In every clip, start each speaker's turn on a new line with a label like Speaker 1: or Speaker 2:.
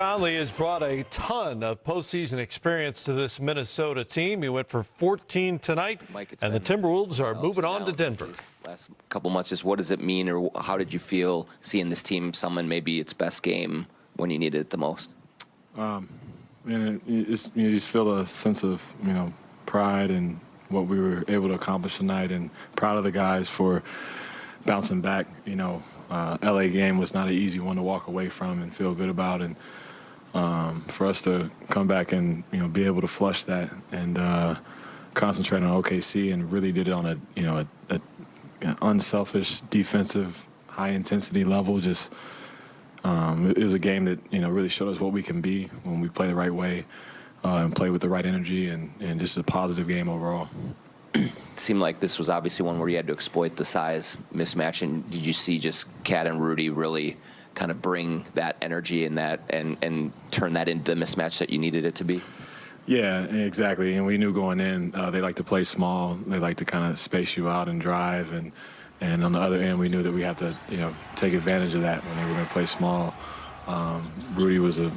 Speaker 1: Conley has brought a ton of postseason experience to this Minnesota team. He went for 14 tonight, and the Timberwolves are moving on to Denver.
Speaker 2: Last couple months, just what does it mean, or how did you feel seeing this team summon maybe its best game when you needed it the most?
Speaker 3: You just feel a sense of pride in what we were able to accomplish tonight, and proud of the guys for bouncing back. LA game was not an easy one to walk away from and feel good about, and for us to come back and be able to flush that and concentrate on OKC, and really did it on a unselfish defensive high intensity level. Just it was a game that really showed us what we can be when we play the right way and play with the right energy, and just a positive game overall.
Speaker 2: It seemed like this was obviously one where you had to exploit the size mismatch, and did you see just Cat and Rudy really kind of bring that energy and that and turn that into the mismatch that you needed it to be?
Speaker 3: Yeah, exactly. And we knew going in they like to play small. They like to kind of space you out and drive, and on the other end we knew that we had to take advantage of that when they were going to play small. Rudy was a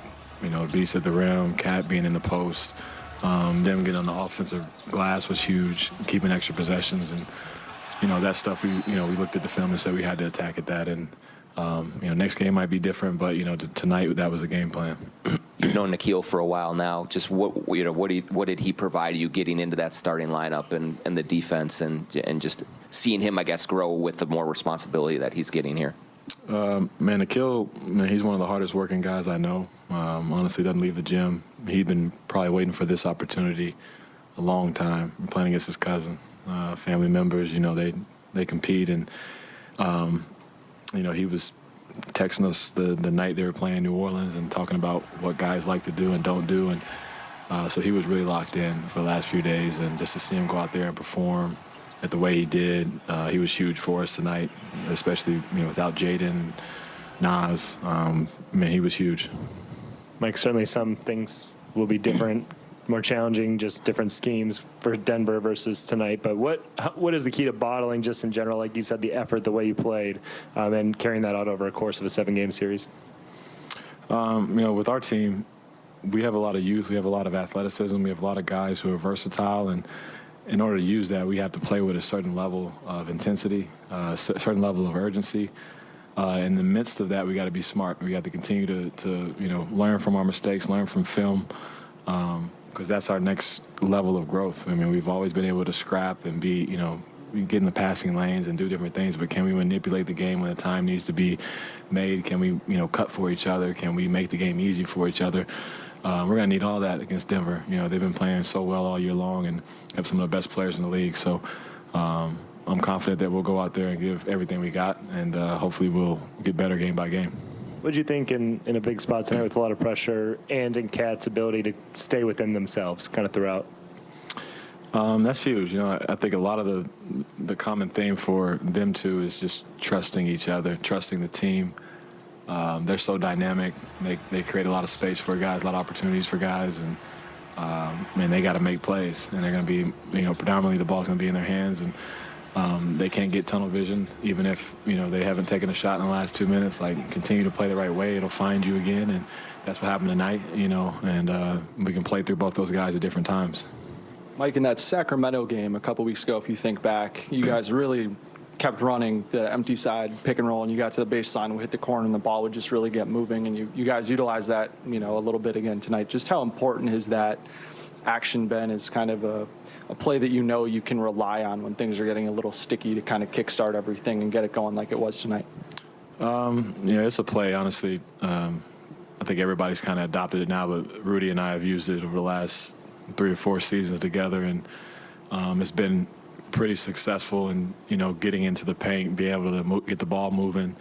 Speaker 3: beast at the rim. Cat being in the post. Them getting on the offensive glass was huge, keeping extra possessions, and that stuff. We looked at the film and said we had to attack at that, and next game might be different, but tonight that was the game plan.
Speaker 2: You've known Nikhil for a while now. Just what did he provide you getting into that starting lineup and the defense and just seeing him, I guess, grow with the more responsibility that he's getting here?
Speaker 3: Nikhil, he's one of the hardest working guys I know. Honestly, doesn't leave the gym. He'd been probably waiting for this opportunity a long time, playing against his cousin. Family members, they compete, and he was texting us the night they were playing New Orleans and talking about what guys like to do and don't do, and so he was really locked in for the last few days, and just to see him go out there and perform at the way he did, he was huge for us tonight, especially without Jaden, Nas. He was huge.
Speaker 4: Mike, certainly some things will be different, more challenging, just different schemes for Denver versus tonight. But what is the key to bottling just in general, like you said, the effort, the way you played, and carrying that out over a course of a 7-game series?
Speaker 3: With our team, we have a lot of youth. We have a lot of athleticism. We have a lot of guys who are versatile, and in order to use that, we have to play with a certain level of intensity, a certain level of urgency. In the midst of that, we got to be smart. We got to continue to learn from our mistakes, learn from film, because that's our next level of growth. We've always been able to scrap and be, get in the passing lanes and do different things, but can we manipulate the game when the time needs to be made? Can we, cut for each other? Can we make the game easy for each other? We're going to need all that against Denver. They've been playing so well all year long and have some of the best players in the league. So I'm confident that we'll go out there and give everything we got, and hopefully we'll get better game by game.
Speaker 4: What did you think in a big spot tonight with a lot of pressure and in Cat's ability to stay within themselves kind of throughout?
Speaker 3: That's huge. I think a lot of the common theme for them two is just trusting each other, trusting the team. They're so dynamic. They create a lot of space for guys, a lot of opportunities for guys, and they got to make plays. And they're going to be, predominantly the ball's going to be in their hands, and they can't get tunnel vision, even if they haven't taken a shot in the last 2 minutes. Like, continue to play the right way, it'll find you again, and that's what happened tonight. And we can play through both those guys at different times.
Speaker 5: Mike, in that Sacramento game a couple weeks ago, if you think back, you guys really kept running the empty side pick and roll, and you got to the baseline, we hit the corner, and the ball would just really get moving, and you guys utilized that a little bit again tonight. Just how important has that action been as kind of a play that you can rely on when things are getting a little sticky to kind of kickstart everything and get it going like it was tonight?
Speaker 3: It's a play, honestly. I think everybody's kind of adopted it now, but Rudy and I have used it over the last 3 or 4 seasons together, and it's been pretty successful in getting into the paint, being able to get the ball moving,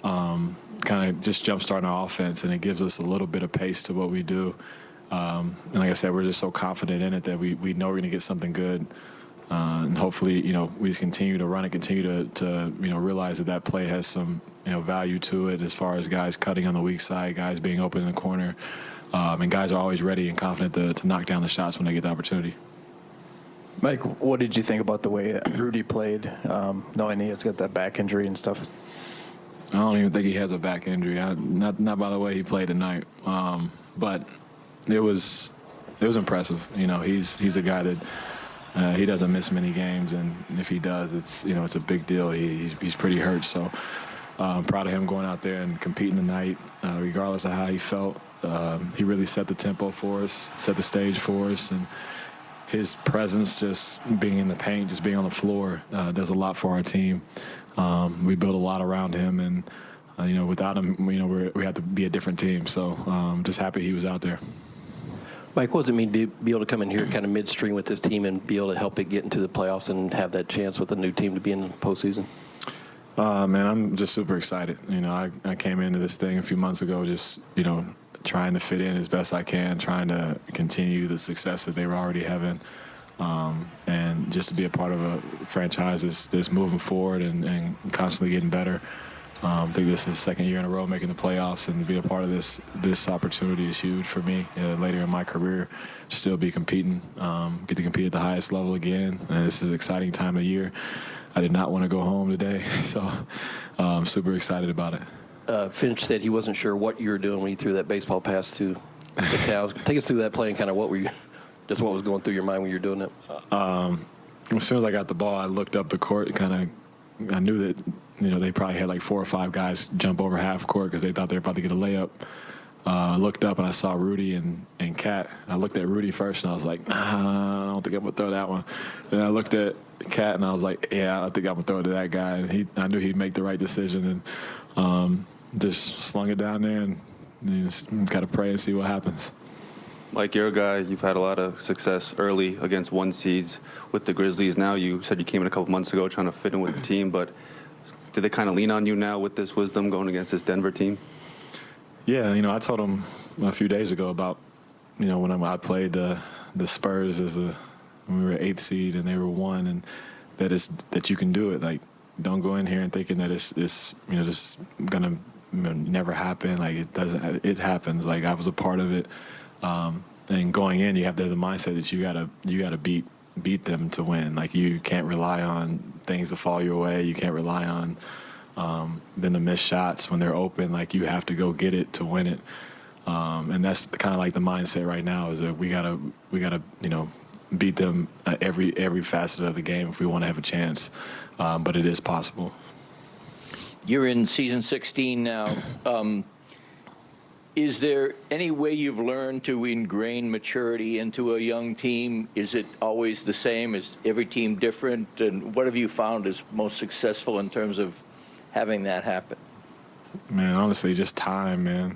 Speaker 3: kind of just jumpstarting our offense, and it gives us a little bit of pace to what we do. And like I said, we're just so confident in it that we know we're going to get something good, and hopefully we just continue to run it, continue to realize that play has some value to it as far as guys cutting on the weak side, guys being open in the corner, and guys are always ready and confident to knock down the shots when they get the opportunity.
Speaker 6: Mike, what did you think about the way Rudy played, knowing he has got that back injury and stuff?
Speaker 3: I don't even think he has a back injury. Not by the way he played tonight. But it was impressive. You know, he's a guy that he doesn't miss many games, and if he does, it's a big deal. He's pretty hurt. So I'm proud of him going out there and competing tonight, regardless of how he felt. He really set the tempo for us, set the stage for us, and his presence, just being in the paint, just being on the floor, does a lot for our team. We built a lot around him, and without him, we have to be a different team. So just happy he was out there.
Speaker 6: Mike, what does it mean to be able to come in here kind of midstream with this team and be able to help it get into the playoffs and have that chance with a new team to be in the postseason?
Speaker 3: Man, I'm just super excited. I came into this thing a few months ago just, trying to fit in as best I can, trying to continue the success that they were already having, and just to be a part of a franchise that's moving forward and constantly getting better. I think this is the second year in a row making the playoffs, and to be a part of this opportunity is huge for me. Later in my career, still be competing, get to compete at the highest level again. And this is an exciting time of year. I did not want to go home today, so I'm super excited about it.
Speaker 6: Finch said he wasn't sure what you were doing when you threw that baseball pass to the Towns. Take us through that play and kind of what was going through your mind when you were doing it.
Speaker 3: As soon as I got the ball, I looked up the court. I knew that they probably had like 4 or 5 guys jump over half court because they thought they were about to get a layup. I looked up and I saw Rudy and Cat. I looked at Rudy first and I was like, I don't think I'm gonna throw that one. Then I looked at Cat and I was like, yeah, I think I'm gonna throw it to that guy. And I knew he'd make the right decision, and just slung it down there, and you just got to pray and see what happens.
Speaker 7: Mike, you're a guy, you've had a lot of success early against 1 seeds with the Grizzlies. Now you said you came in a couple months ago trying to fit in with the team, but did they kind of lean on you now with this wisdom going against this Denver team?
Speaker 3: Yeah, I told them a few days ago about, when I played the Spurs when we were 8th seed and they were 1, and that you can do it. Like, don't go in here and thinking that it's this is gonna never happen. Like, it doesn't. It happens. Like, I was a part of it. And going in, you have to have the mindset that you gotta beat them to win. Like, you can't rely on things to fall your way. You can't rely on then the missed shots when they're open. Like, you have to go get it to win it. And that's kind of like the mindset right now, is that we gotta beat them at every facet of the game if we want to have a chance. But it is possible.
Speaker 8: You're in season 16 now. Is there any way you've learned to ingrain maturity into a young team? Is it always the same? Is every team different? And what have you found is most successful in terms of having that happen?
Speaker 3: Man, honestly, just time, man.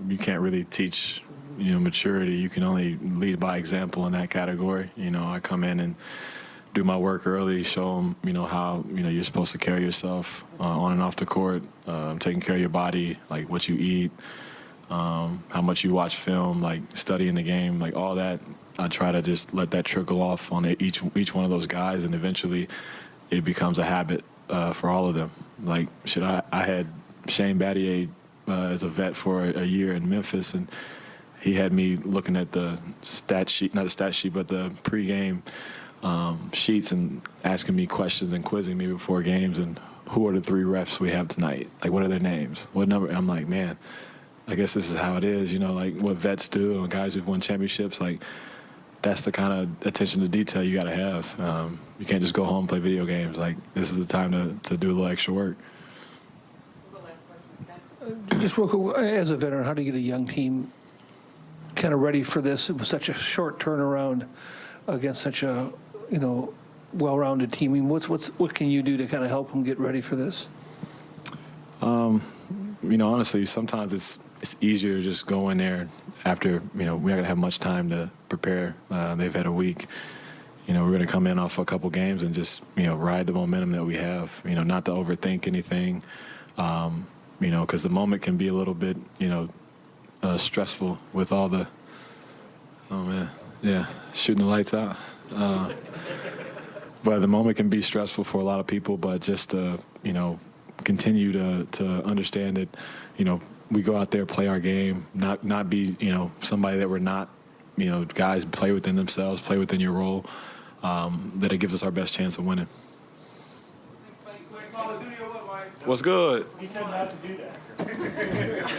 Speaker 3: You can't really teach, maturity. You can only lead by example in that category. I come in and do my work early, show them, how, you're supposed to carry yourself on and off the court, taking care of your body, like what you eat, how much you watch film, like studying the game, like all that. I try to just let that trickle off on each one of those guys, and eventually it becomes a habit for all of them. Like, I had Shane Battier as a vet for a year in Memphis, and he had me looking at the stat sheet, not a stat sheet, but the pregame sheets, and asking me questions and quizzing me before games, and who are the 3 refs we have tonight? Like, what are their names? What number? I'm like, man, I guess this is how it is, like what vets do and guys who've won championships. Like, that's the kind of attention to detail you got to have. You can't just go home and play video games. Like, this is the time to do a little extra work.
Speaker 9: Just real quick, as a veteran, how do you get a young team kind of ready for this? It was such a short turnaround against such a, well-rounded team. I mean, what can you do to kind of help them get ready for this?
Speaker 3: Honestly, sometimes it's easier to just go in there after, we're not going to have much time to prepare. They've had a week. We're going to come in off a couple games and just, ride the momentum that we have, not to overthink anything, because the moment can be a little bit, stressful with all the, shooting the lights out. But the moment can be stressful for a lot of people, but just to, continue to understand that, we go out there, play our game, not be, somebody that we're not, guys play within themselves, play within your role, that it gives us our best chance of winning. What's good?
Speaker 4: He said not to do that.